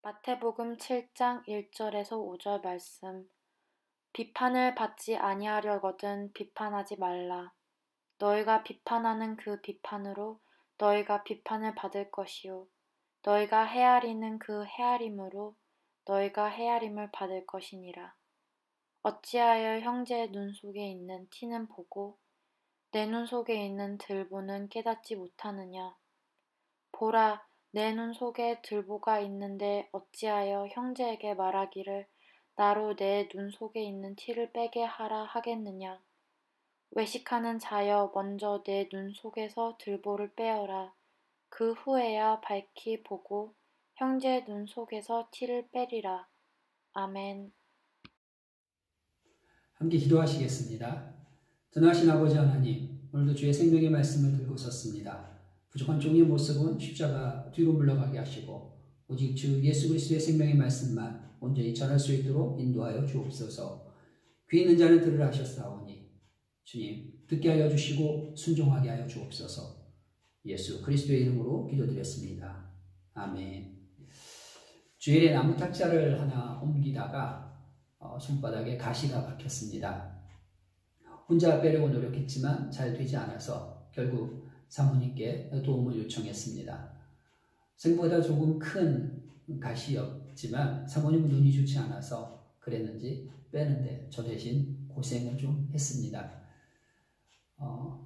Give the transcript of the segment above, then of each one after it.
마태복음 7장 1절에서 5절 말씀. 비판을 받지 아니하려거든 비판하지 말라. 너희가 비판하는 그 비판으로 너희가 비판을 받을 것이요 너희가 헤아리는 그 헤아림으로 너희가 헤아림을 받을 것이니라. 어찌하여 형제의 눈 속에 있는 티는 보고 내 눈 속에 있는 들보는 깨닫지 못하느냐. 보라, 내 눈 속에 들보가 있는데 어찌하여 형제에게 말하기를 나로 내 눈 속에 있는 티를 빼게 하라 하겠느냐. 외식하는 자여 먼저 내 눈 속에서 들보를 빼어라. 그 후에야 밝히 보고 형제의 눈 속에서 티를 빼리라. 아멘. 함께 기도하시겠습니다. 전능하신 아버지 하나님, 오늘도 주의 생명의 말씀을 들고 섰습니다. 부족한 종의 모습은 십자가 뒤로 물러가게 하시고 오직 주 예수 그리스도의 생명의 말씀만 온전히 전할 수 있도록 인도하여 주옵소서. 귀 있는 자는 들으라 하셨사오니 주님 듣게 하여 주시고 순종하게 하여 주옵소서. 예수 그리스도의 이름으로 기도드렸습니다. 아멘. 주일에 나무 탁자를 하나 옮기다가 손바닥에 가시가 박혔습니다. 혼자 빼려고 노력했지만 잘 되지 않아서 결국 사모님께 도움을 요청했습니다. 생각보다 조금 큰 가시였지만 사모님은 눈이 좋지 않아서 그랬는지 빼는데 저 대신 고생을 좀 했습니다.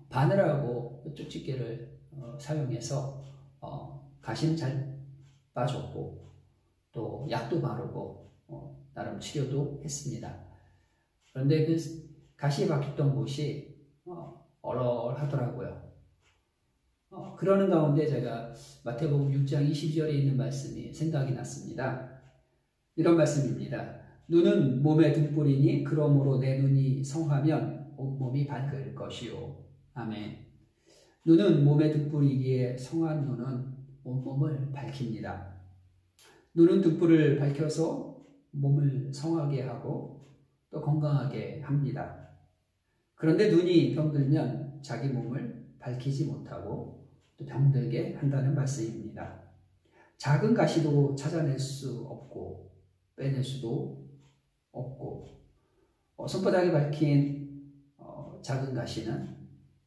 바늘하고 쪽집게를 사용해서 가시는 잘 빠졌고 또 약도 바르고 나름 치료도 했습니다. 그런데 그 가시에 박혔던 곳이 얼얼하더라고요. 그러는 가운데 제가 마태복음 6장 20절에 있는 말씀이 생각이 났습니다. 이런 말씀입니다. 눈은 몸의 등불이니 그러므로 내 눈이 성하면 온몸이 밝을 것이요. 아멘. 눈은 몸의 등불이기에 성한 눈은 온몸을 밝힙니다. 눈은 등불을 밝혀서 몸을 성하게 하고 또 건강하게 합니다. 그런데 눈이 병들면 자기 몸을 밝히지 못하고 또 병들게 한다는 말씀입니다. 작은 가시도 찾아낼 수 없고 빼낼 수도 없고 손바닥에 박힌 작은 가시는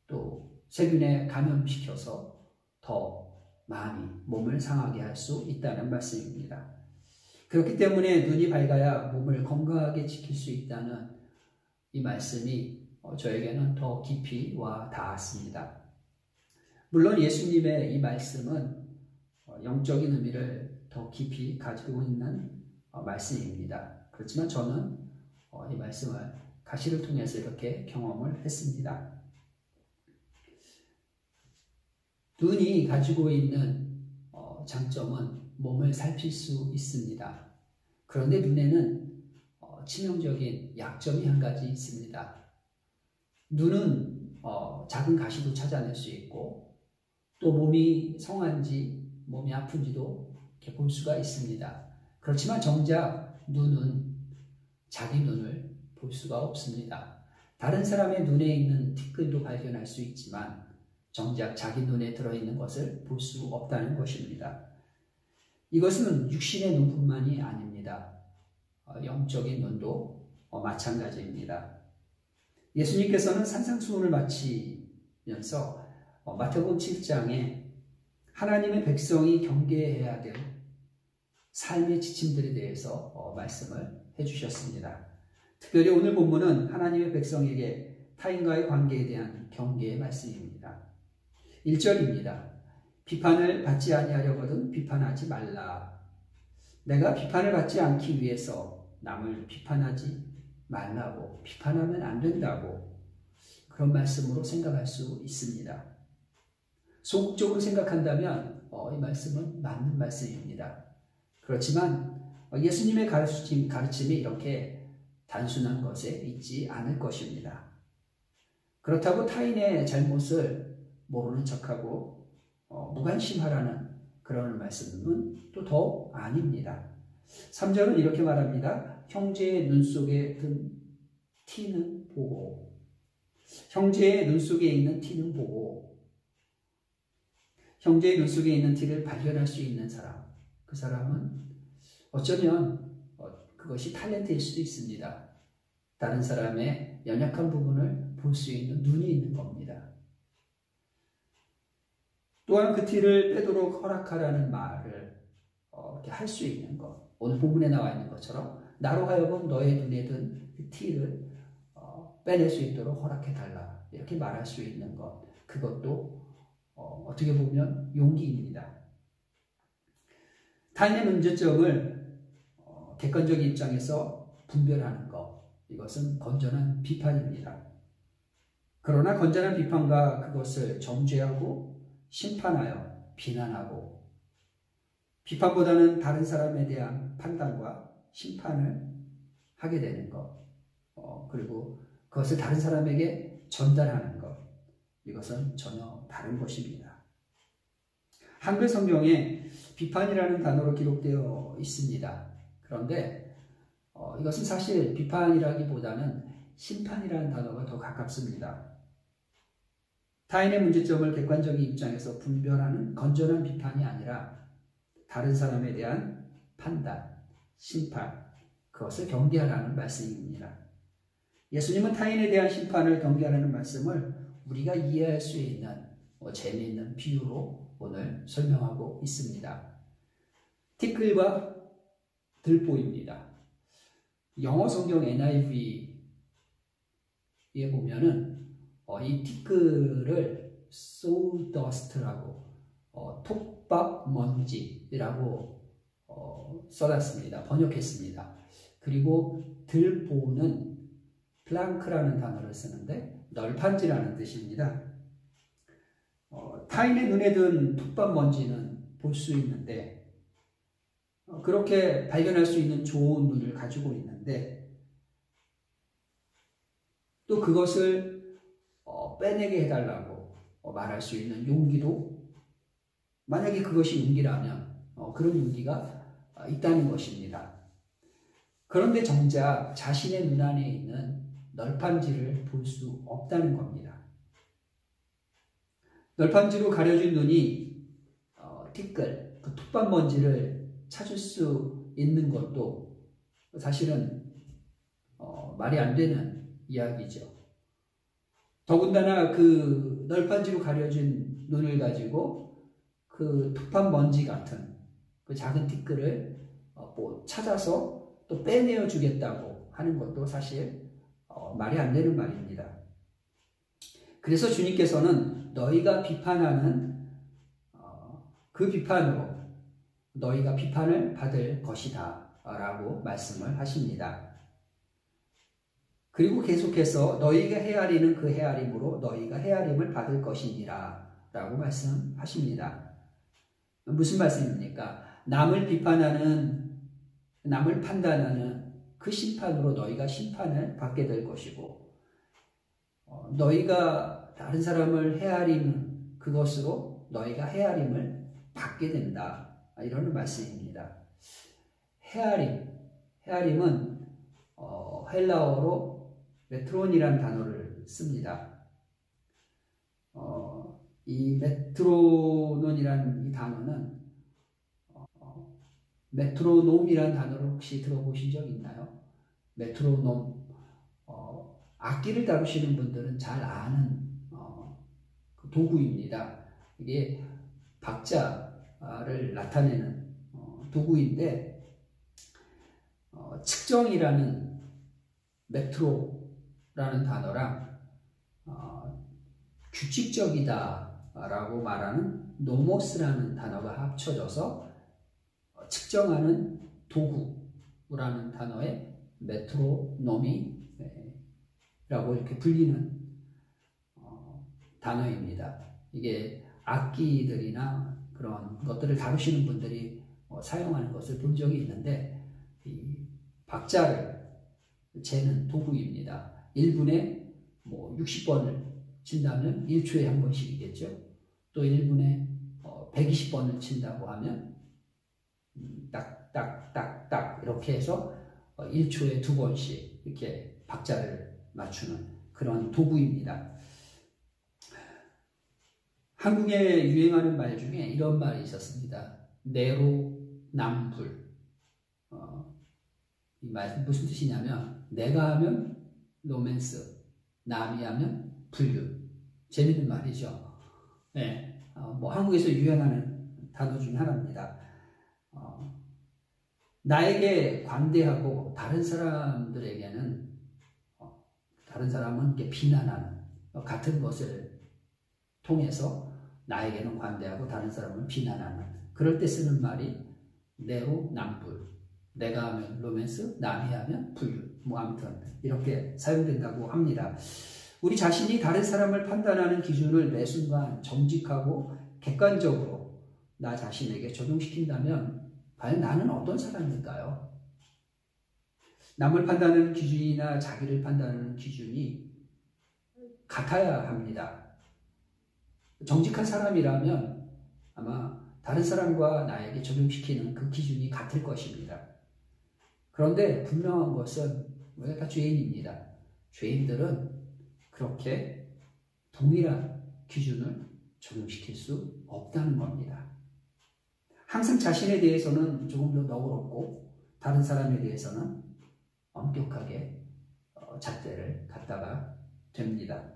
또 세균에 감염시켜서 더 많이 몸을 상하게 할 수 있다는 말씀입니다. 그렇기 때문에 눈이 밝아야 몸을 건강하게 지킬 수 있다는 이 말씀이 저에게는 더 깊이 와 닿았습니다. 물론 예수님의 이 말씀은 영적인 의미를 더 깊이 가지고 있는 말씀입니다. 그렇지만 저는 이 말씀을 가시를 통해서 이렇게 경험을 했습니다. 눈이 가지고 있는 장점은 몸을 살필 수 있습니다. 그런데 눈에는 치명적인 약점이 한 가지 있습니다. 눈은 작은 가시도 찾아낼 수 있고 또 몸이 성한지 몸이 아픈지도 이렇게 볼 수가 있습니다. 그렇지만 정작 눈은 자기 눈을 볼 수가 없습니다. 다른 사람의 눈에 있는 티끌도 발견할 수 있지만 정작 자기 눈에 들어있는 것을 볼 수 없다는 것입니다. 이것은 육신의 눈뿐만이 아닙니다. 영적인 눈도 마찬가지입니다. 예수님께서는 산상수훈을 마치면서 마태복음 7장에 하나님의 백성이 경계해야 될 삶의 지침들에 대해서 말씀을 해주셨습니다. 특별히 오늘 본문은 하나님의 백성에게 타인과의 관계에 대한 경계의 말씀입니다. 1절입니다. 비판을 받지 아니하려거든 비판하지 말라. 내가 비판을 받지 않기 위해서 남을 비판하지 말라고, 비판하면 안 된다고 그런 말씀으로 생각할 수 있습니다. 소극적으로 생각한다면 이 말씀은 맞는 말씀입니다. 그렇지만 예수님의 가르침이 이렇게 단순한 것에 있지 않을 것입니다. 그렇다고 타인의 잘못을 모르는 척하고 무관심하라는 그런 말씀은 또 더 아닙니다. 3절은 이렇게 말합니다. 형제의 눈 속에 든 티는 보고, 형제의 눈 속에 있는 티는 보고, 형제의 눈 속에 있는 티를 발견할 수 있는 사람, 그 사람은 어쩌면 그것이 탤런트일 수도 있습니다. 다른 사람의 연약한 부분을 볼 수 있는 눈이 있는 겁니다. 또한 그 티를 빼도록 허락하라는 말을 이렇게 할 수 있는 것. 오늘 본문에 나와 있는 것처럼 나로 하여금 너의 눈에 든 그 티를 빼낼 수 있도록 허락해달라. 이렇게 말할 수 있는 것. 그것도 어떻게 보면 용기입니다. 타인의 문제점을 객관적인 입장에서 분별하는 것. 이것은 건전한 비판입니다. 그러나 건전한 비판과 그것을 정죄하고 심판하여 비난하고 비판보다는 다른 사람에 대한 판단과 심판을 하게 되는 것, 그리고 그것을 다른 사람에게 전달하는 것, 이것은 전혀 다른 것입니다. 한글 성경에 비판이라는 단어로 기록되어 있습니다. 그런데 이것은 사실 비판이라기보다는 심판이라는 단어가 더 가깝습니다. 타인의 문제점을 객관적인 입장에서 분별하는 건전한 비판이 아니라 다른 사람에 대한 판단, 심판, 그것을 경계하라는 말씀입니다. 예수님은 타인에 대한 심판을 경계하라는 말씀을 우리가 이해할 수 있는 재미있는 비유로 오늘 설명하고 있습니다. 티끌과 들보입니다. 영어 성경 NIV에 보면은 이 티끌을 sawdust라고 톱밥 먼지라고 써놨습니다. 번역했습니다. 그리고 들보는 플랑크라는 단어를 쓰는데 널판지라는 뜻입니다. 타인의 눈에 든 톱밥 먼지는 볼 수 있는데 그렇게 발견할 수 있는 좋은 눈을 가지고 있는데 또 그것을 빼내게 해달라고 말할 수 있는 용기도 만약에 그것이 용기라면 그런 용기가 있다는 것입니다. 그런데 정작 자신의 눈 안에 있는 널판지를 볼 수 없다는 겁니다. 널판지로 가려진 눈이 티끌, 그 톱밥 먼지를 찾을 수 있는 것도 사실은 말이 안 되는 이야기죠. 더군다나 그 널판지로 가려진 눈을 가지고 그 톱밥 먼지 같은 그 작은 티끌을 찾아서 또 빼내어 주겠다고 하는 것도 사실 말이 안 되는 말입니다. 그래서 주님께서는 너희가 비판하는 그 비판으로 너희가 비판을 받을 것이다 라고 말씀을 하십니다. 그리고 계속해서 너희가 헤아리는 그 헤아림으로 너희가 헤아림을 받을 것이니라 라고 말씀하십니다. 무슨 말씀입니까? 남을 비판하는, 남을 판단하는 그 심판으로 너희가 심판을 받게 될 것이고 너희가 다른 사람을 헤아리는 그것으로 너희가 헤아림을 받게 된다. 이런 말씀입니다. 헤아림은 헬라어로 메트론이라는 단어를 씁니다. 이 메트로논이라는 이 단어는 메트로놈이라는 단어를 혹시 들어보신 적 있나요? 메트로놈, 악기를 다루시는 분들은 잘 아는 그 도구입니다. 이게 박자를 나타내는 도구인데 측정이라는 메트로라는 단어랑 규칙적이다 라고 말하는 노모스라는 단어가 합쳐져서 측정하는 도구라는 단어에 메트로놈이라고 이렇게 불리는 단어입니다. 이게 악기들이나 그런 것들을 다루시는 분들이 사용하는 것을 본 적이 있는데 이 박자를 재는 도구입니다. 1분에 60번을 친다면 1초에 한 번씩이겠죠. 또 1분에 120번을 친다고 하면 딱딱딱딱 이렇게 해서 1초에 2번씩 이렇게 박자를 맞추는 그런 도구입니다. 한국에 유행하는 말 중에 이런 말이 있었습니다. 내로남불. 이 말 무슨 뜻이냐면 내가 하면 로맨스, 남이 하면 불륜. 재밌는 말이죠. 네, 한국에서 유행하는 단어 중 하나입니다. 나에게 관대하고 다른 사람들에게는 다른 사람은 이렇게 비난하는 같은 것을 통해서 나에게는 관대하고 다른 사람은 비난하는 그럴 때 쓰는 말이 내로남불. 내가 하면 로맨스, 남이 하면 불륜. 아무튼 이렇게 사용된다고 합니다. 우리 자신이 다른 사람을 판단하는 기준을 매 순간 정직하고 객관적으로 나 자신에게 적용시킨다면 과연 나는 어떤 사람일까요? 남을 판단하는 기준이나 자기를 판단하는 기준이 같아야 합니다. 정직한 사람이라면 아마 다른 사람과 나에게 적용시키는 그 기준이 같을 것입니다. 그런데 분명한 것은 우리가 다 죄인입니다. 죄인들은 그렇게 동일한 기준을 적용시킬 수 없다는 겁니다. 항상 자신에 대해서는 조금 더 너그럽고 다른 사람에 대해서는 엄격하게 잣대를 갖다가 됩니다.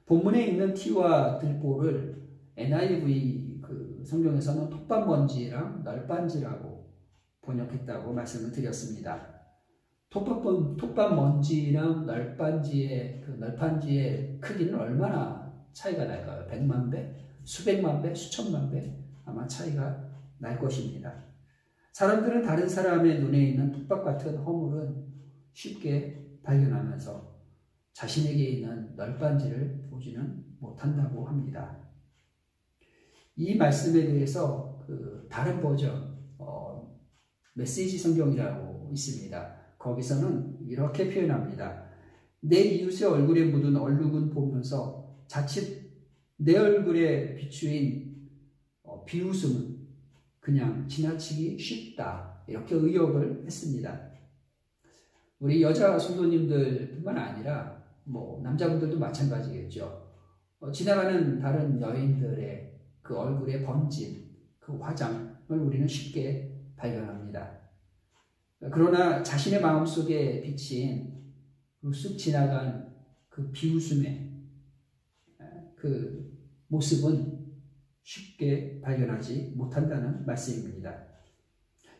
본문에 있는 티와 들보를 NIV 성경에서는 톱밥먼지랑 널빤지라고 번역했다고 말씀을 드렸습니다. 톱밥먼지랑 널빤지의 크기는 얼마나 차이가 날까요? 100만 배? 수백만 배? 수천만 배? 아마 차이가 날 것입니다. 사람들은 다른 사람의 눈에 있는 톱밥 같은 허물은 쉽게 발견하면서 자신에게 있는 널빤지를 보지는 못한다고 합니다. 이 말씀에 대해서 다른 버전, 메시지 성경이라고 있습니다. 거기서는 이렇게 표현합니다. 내 이웃의 얼굴에 묻은 얼룩은 보면서 자칫 내 얼굴에 비추인 비웃음은 그냥 지나치기 쉽다. 이렇게 의역을 했습니다. 우리 여자 성도님들뿐만 아니라 남자분들도 마찬가지겠죠. 지나가는 다른 여인들의 그 얼굴에 번진 그 화장을 우리는 쉽게 발견합니다. 그러나 자신의 마음속에 비친 쑥 지나간 그 비웃음의 그 모습은 쉽게 발견하지 못한다는 말씀입니다.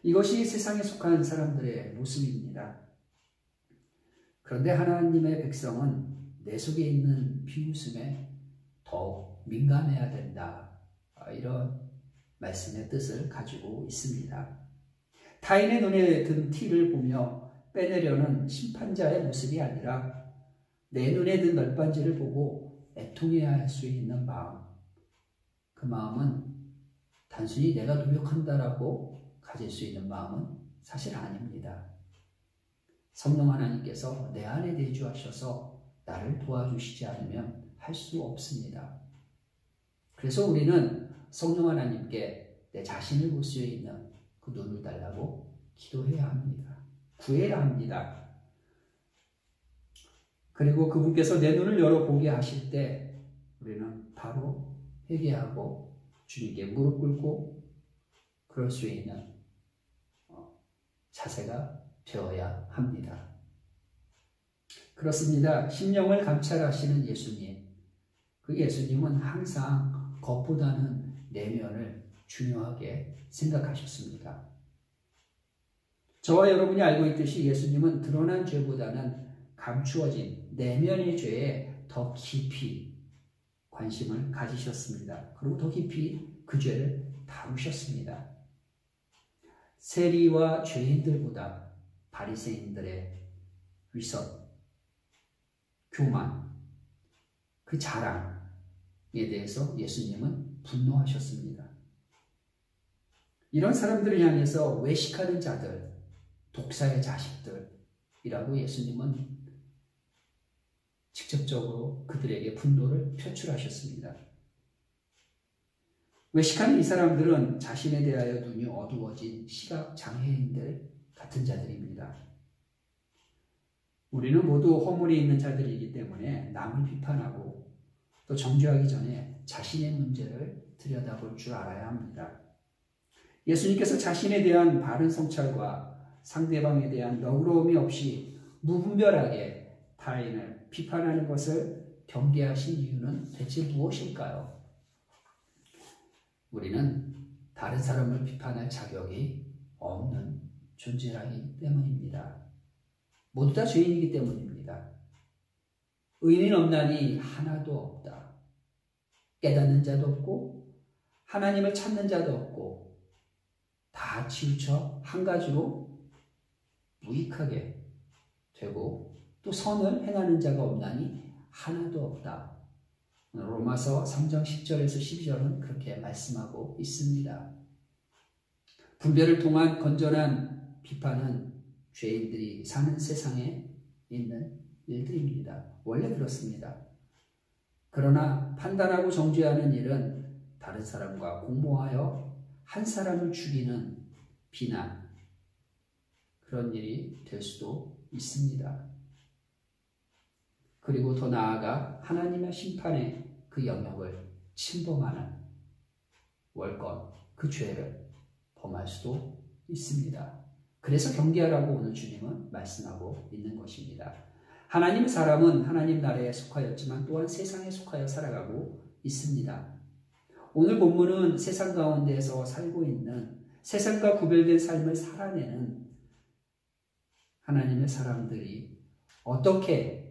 이것이 세상에 속한 사람들의 모습입니다. 그런데 하나님의 백성은 내 속에 있는 비웃음에 더욱 민감해야 된다. 이런 말씀의 뜻을 가지고 있습니다. 타인의 눈에 든 티를 보며 빼내려는 심판자의 모습이 아니라 내 눈에 든 널빤지를 보고 애통해야 할 수 있는 마음. 그 마음은 단순히 내가 노력한다라고 가질 수 있는 마음은 사실 아닙니다. 성령 하나님께서 내 안에 내주하셔서 나를 도와주시지 않으면 할 수 없습니다. 그래서 우리는 성령 하나님께 내 자신을 볼 수 있는 그 눈을 달라고 기도해야 합니다. 구해야 합니다. 그리고 그분께서 내 눈을 열어보게 하실 때 우리는 바로 회개하고 주님께 무릎 꿇고 그럴 수 있는 자세가 되어야 합니다. 그렇습니다. 심령을 감찰하시는 예수님. 그 예수님은 항상 겉보다는 내면을 중요하게 생각하셨습니다. 저와 여러분이 알고 있듯이 예수님은 드러난 죄보다는 감추어진 내면의 죄에 더 깊이 관심을 가지셨습니다. 그리고 더 깊이 그 죄를 다루셨습니다. 세리와 죄인들보다 바리새인들의 위선, 교만, 그 자랑에 대해서 예수님은 분노하셨습니다. 이런 사람들을 향해서 외식하는 자들, 독사의 자식들이라고 예수님은 직접적으로 그들에게 분노를 표출하셨습니다. 외식하는 이 사람들은 자신에 대하여 눈이 어두워진 시각장애인들 같은 자들입니다. 우리는 모두 허물이 있는 자들이기 때문에 남을 비판하고 또 정죄하기 전에 자신의 문제를 들여다볼 줄 알아야 합니다. 예수님께서 자신에 대한 바른 성찰과 상대방에 대한 너그러움이 없이 무분별하게 타인을 비판하는 것을 경계하신 이유는 대체 무엇일까요? 우리는 다른 사람을 비판할 자격이 없는 존재라기 때문입니다. 모두 다 죄인이기 때문입니다. 의인 없나니 하나도 없다. 깨닫는 자도 없고 하나님을 찾는 자도 없고 다 치우쳐 한 가지로 무익하게 되고 또 선을 행하는 자가 없나니 하나도 없다. 로마서 3장 10절에서 12절은 그렇게 말씀하고 있습니다. 분별을 통한 건전한 비판은 죄인들이 사는 세상에 있는 일들입니다. 원래 그렇습니다. 그러나 판단하고 정죄하는 일은 다른 사람과 공모하여 한 사람을 죽이는 비난, 그런 일이 될 수도 있습니다. 그리고 더 나아가 하나님의 심판의 그 영역을 침범하는 월권, 그 죄를 범할 수도 있습니다. 그래서 경계하라고 오늘 주님은 말씀하고 있는 것입니다. 하나님의 사람은 하나님 나라에 속하였지만 또한 세상에 속하여 살아가고 있습니다. 오늘 본문은 세상 가운데서 살고 있는 세상과 구별된 삶을 살아내는 하나님의 사람들이 어떻게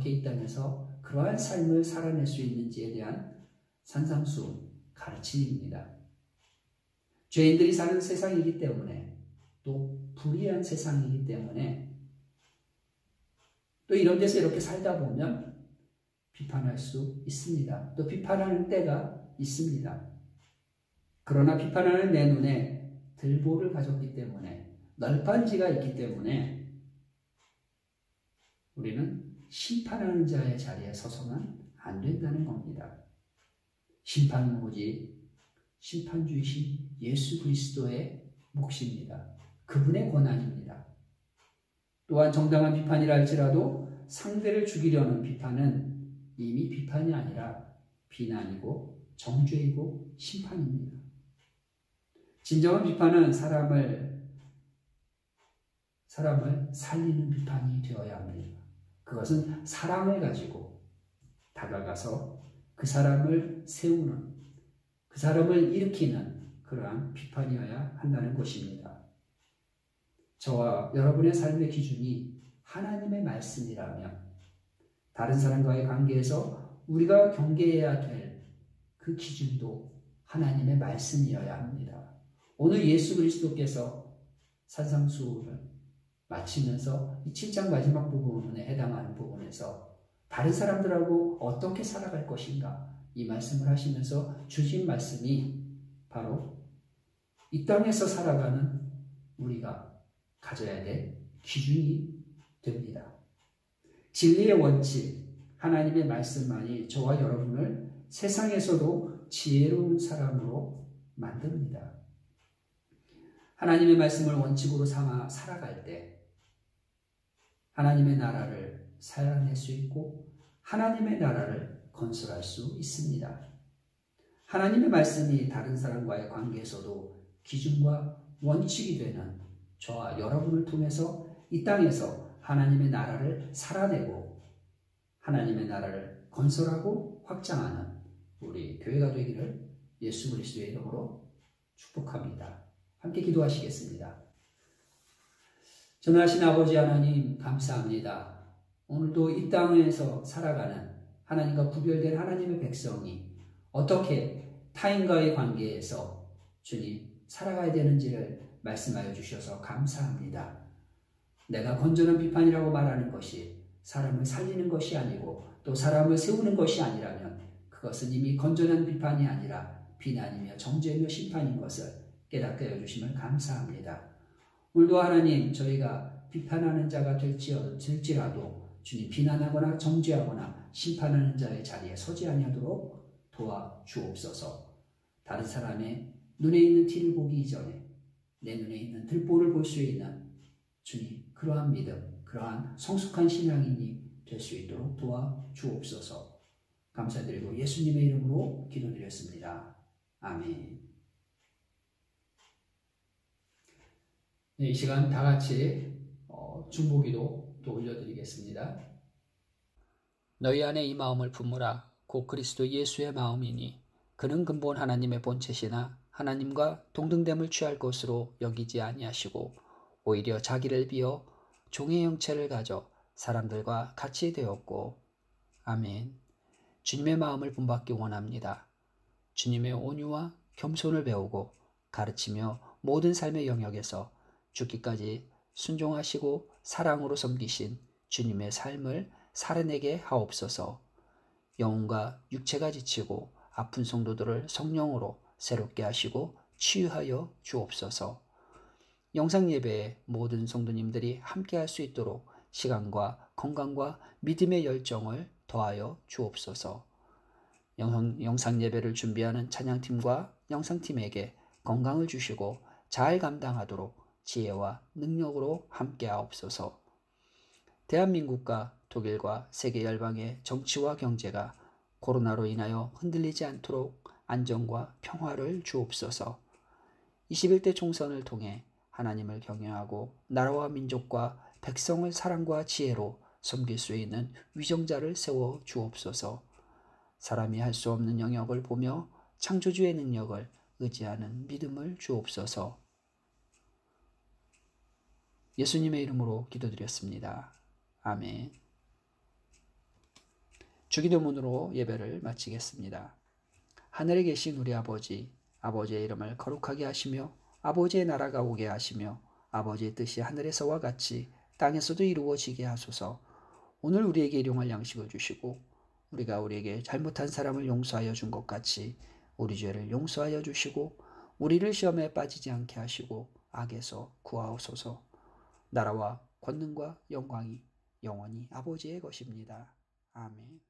이 땅에서 그러한 삶을 살아낼 수 있는지에 대한 산상수훈 가르침입니다. 죄인들이 사는 세상이기 때문에, 또 불의한 세상이기 때문에, 또 이런 데서 이렇게 살다 보면 비판할 수 있습니다. 또 비판하는 때가 있습니다. 그러나 비판하는 내 눈에 들보를 가졌기 때문에, 널빤지가 있기 때문에 우리는 심판하는 자의 자리에 서서는 안 된다는 겁니다. 심판은 오직 심판주이신 예수 그리스도의 몫입니다. 그분의 권한입니다. 또한 정당한 비판이라 할지라도 상대를 죽이려는 비판은 이미 비판이 아니라 비난이고 정죄이고 심판입니다. 진정한 비판은 사람을 살리는 비판이 되어야 합니다. 그것은 사랑을 가지고 다가가서 그 사람을 세우는, 그 사람을 일으키는 그러한 비판이어야 한다는 것입니다. 저와 여러분의 삶의 기준이 하나님의 말씀이라면 다른 사람과의 관계에서 우리가 경계해야 될 그 기준도 하나님의 말씀이어야 합니다. 오늘 예수 그리스도께서 산상수훈을 마치면서 이 7장 마지막 부분에 해당하는 부분에서 다른 사람들하고 어떻게 살아갈 것인가, 이 말씀을 하시면서 주신 말씀이 바로 이 땅에서 살아가는 우리가 가져야 될 기준이 됩니다. 진리의 원칙, 하나님의 말씀만이 저와 여러분을 세상에서도 지혜로운 사람으로 만듭니다. 하나님의 말씀을 원칙으로 삼아 살아갈 때 하나님의 나라를 살아낼 수 있고 하나님의 나라를 건설할 수 있습니다. 하나님의 말씀이 다른 사람과의 관계에서도 기준과 원칙이 되는 저와 여러분을 통해서 이 땅에서 하나님의 나라를 살아내고 하나님의 나라를 건설하고 확장하는 우리 교회가 되기를 예수 그리스도의 이름으로 축복합니다. 함께 기도하시겠습니다. 전하신 아버지 하나님 감사합니다. 오늘도 이 땅에서 살아가는 하나님과 구별된 하나님의 백성이 어떻게 타인과의 관계에서 주님 살아가야 되는지를 말씀하여 주셔서 감사합니다. 내가 건전한 비판이라고 말하는 것이 사람을 살리는 것이 아니고 또 사람을 세우는 것이 아니라면 그것은 이미 건전한 비판이 아니라 비난이며 정죄이며 심판인 것을 깨닫게 해주심을 감사합니다. 오늘도 하나님 저희가 비판하는 자가 될지라도 주님 비난하거나 정죄하거나 심판하는 자의 자리에 서지 아니하도록 도와주옵소서. 다른 사람의 눈에 있는 티를 보기 이전에 내 눈에 있는 들보를 볼 수 있는 주님 그러한 믿음, 그러한 성숙한 신앙인이 될 수 있도록 도와주옵소서. 감사드리고 예수님의 이름으로 기도드렸습니다. 아멘. 네, 이 시간 다 같이 중보기도 또 올려드리겠습니다. 너희 안에 이 마음을 품으라. 곧 그리스도 예수의 마음이니 그는 근본 하나님의 본체시나 하나님과 동등됨을 취할 것으로 여기지 아니하시고 오히려 자기를 비어 종의 형체를 가져 사람들과 같이 되었고. 아멘. 주님의 마음을 본받기 원합니다. 주님의 온유와 겸손을 배우고 가르치며 모든 삶의 영역에서 죽기까지 순종하시고 사랑으로 섬기신 주님의 삶을 살아내게 하옵소서. 영혼과 육체가 지치고 아픈 성도들을 성령으로 새롭게 하시고 치유하여 주옵소서. 영상예배에 모든 성도님들이 함께할 수 있도록 시간과 건강과 믿음의 열정을 더하여 주옵소서. 영상 예배를 준비하는 찬양팀과 영상팀에게 건강을 주시고 잘 감당하도록 지혜와 능력으로 함께하옵소서. 대한민국과 독일과 세계 열방의 정치와 경제가 코로나로 인하여 흔들리지 않도록 안정과 평화를 주옵소서. 21대 총선을 통해 하나님을 경외하고 나라와 민족과 백성을 사랑과 지혜로 섬길 수 있는 위정자를 세워 주옵소서. 사람이 할 수 없는 영역을 보며 창조주의 능력을 의지하는 믿음을 주옵소서. 예수님의 이름으로 기도드렸습니다. 아멘. 주기도문으로 예배를 마치겠습니다. 하늘에 계신 우리 아버지, 아버지의 이름을 거룩하게 하시며 아버지의 나라가 오게 하시며 아버지의 뜻이 하늘에서와 같이 땅에서도 이루어지게 하소서. 오늘 우리에게 일용할 양식을 주시고 우리가 우리에게 잘못한 사람을 용서하여 준 것 같이 우리 죄를 용서하여 주시고 우리를 시험에 빠지지 않게 하시고 악에서 구하옵소서. 나라와 권능과 영광이 영원히 아버지의 것입니다. 아멘.